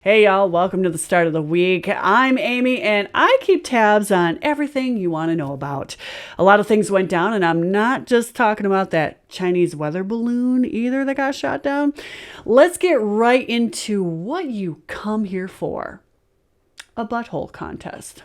Hey y'all, welcome to the start of the week. I'm Amy and I keep tabs on everything you want to know about. A lot of things went down and I'm not just talking about that Chinese weather balloon either that got shot down. Let's get right into what you come here for. A butthole contest.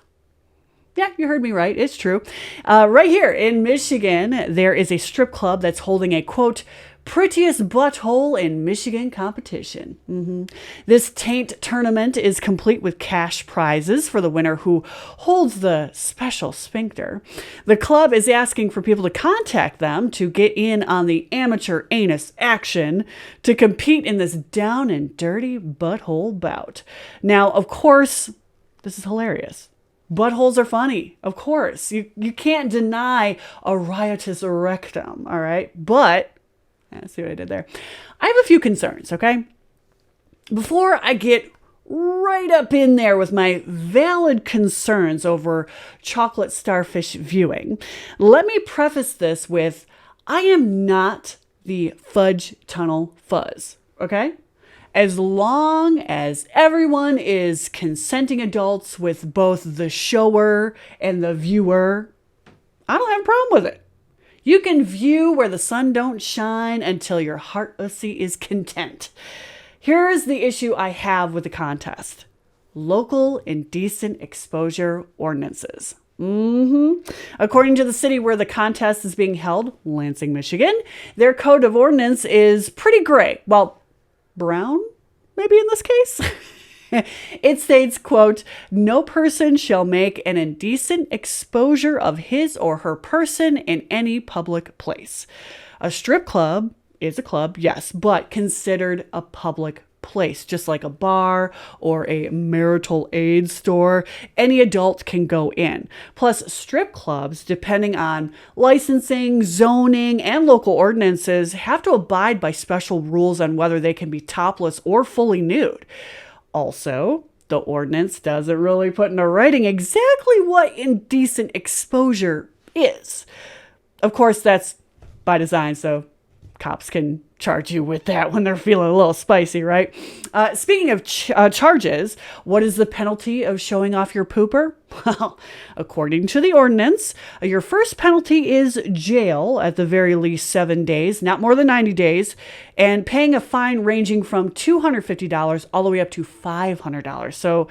Yeah, you heard me right. It's true. Right here in Michigan, there is a strip club that's holding a quote, Prettiest Butthole in Michigan competition. This taint tournament is complete with cash prizes for the winner who holds the special sphincter. The club is asking for people to contact them to get in on the amateur anus action to compete in this down and dirty butthole bout. Now, of course, this is hilarious. Buttholes are funny, of course. You can't deny a riotous rectum, all right? But, see what I did there? I have a few concerns, okay? Before I get right up in there with my valid concerns over chocolate starfish viewing, let me preface this with, I am not the fudge tunnel fuzz, okay? As long as everyone is consenting adults with both the shower and the viewer, I don't have a problem with it. You can view where the sun don't shine until your heart-ussy is content. Here's the issue I have with the contest. Local indecent exposure ordinances. According to the city where the contest is being held, Lansing, Michigan, their code of ordinance is pretty gray. Well, brown, maybe in this case. It states, quote, no person shall make an indecent exposure of his or her person in any public place. A strip club is a club, yes, but considered a public place, just like a bar or a marital aid store. Any adult can go in. Plus, strip clubs, depending on licensing, zoning, and local ordinances, have to abide by special rules on whether they can be topless or fully nude. Also, the ordinance doesn't really put into writing exactly what indecent exposure is. Of course, that's by design, so cops can charge you with that when they're feeling a little spicy, right? Speaking of charges, what is the penalty of showing off your pooper? Well, according to the ordinance, your first penalty is jail, at the very least 7 days, not more than 90 days, and paying a fine ranging from $250 all the way up to $500. So,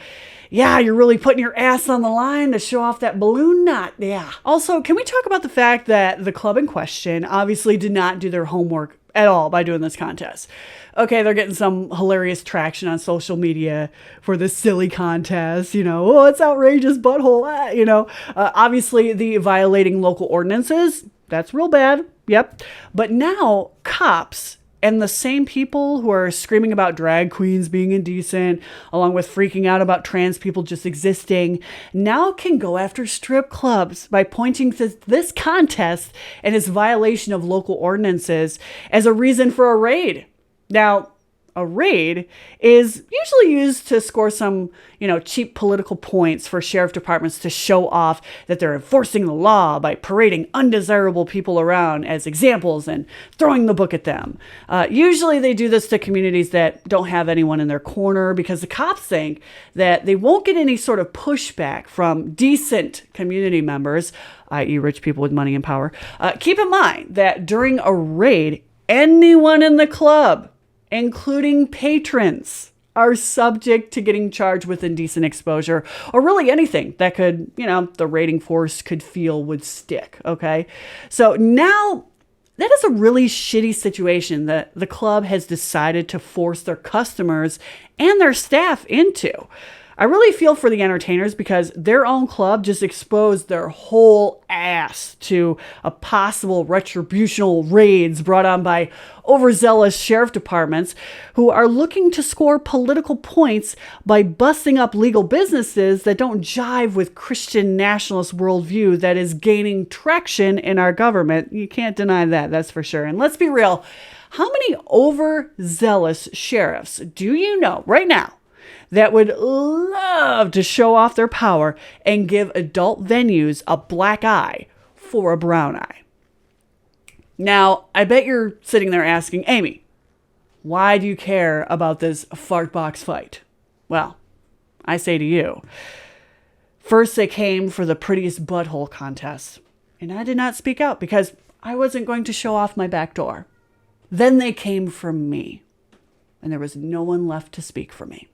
yeah, you're really putting your ass on the line to show off that balloon knot. Yeah. Also, can we talk about the fact that the club in question obviously did not do their homework at all by doing this contest? Okay, they're getting some hilarious traction on social media for this silly contest, oh, it's outrageous butthole, obviously the violating local ordinances, that's real bad, yep. But now cops and the same people who are screaming about drag queens being indecent, along with freaking out about trans people just existing, now can go after strip clubs by pointing to this contest and its violation of local ordinances as a reason for a raid. Now, a raid is usually used to score some, cheap political points for sheriff departments to show off that they're enforcing the law by parading undesirable people around as examples and throwing the book at them. Usually they do this to communities that don't have anyone in their corner because the cops think that they won't get any sort of pushback from decent community members, i.e. rich people with money and power. Keep in mind that during a raid, anyone in the club, including patrons, are subject to getting charged with indecent exposure or really anything that could, the raiding force could feel would stick, okay? So now that is a really shitty situation that the club has decided to force their customers and their staff into. I really feel for the entertainers because their own club just exposed their whole ass to a possible retributional raids brought on by overzealous sheriff departments who are looking to score political points by busting up legal businesses that don't jive with Christian nationalist worldview that is gaining traction in our government. You can't deny that, that's for sure. And let's be real, how many overzealous sheriffs do you know right now that would love to show off their power and give adult venues a black eye for a brown eye? Now, I bet you're sitting there asking, Amy, why do you care about this fart box fight? Well, I say to you, first they came for the prettiest butthole contest, and I did not speak out because I wasn't going to show off my back door. Then they came for me, and there was no one left to speak for me.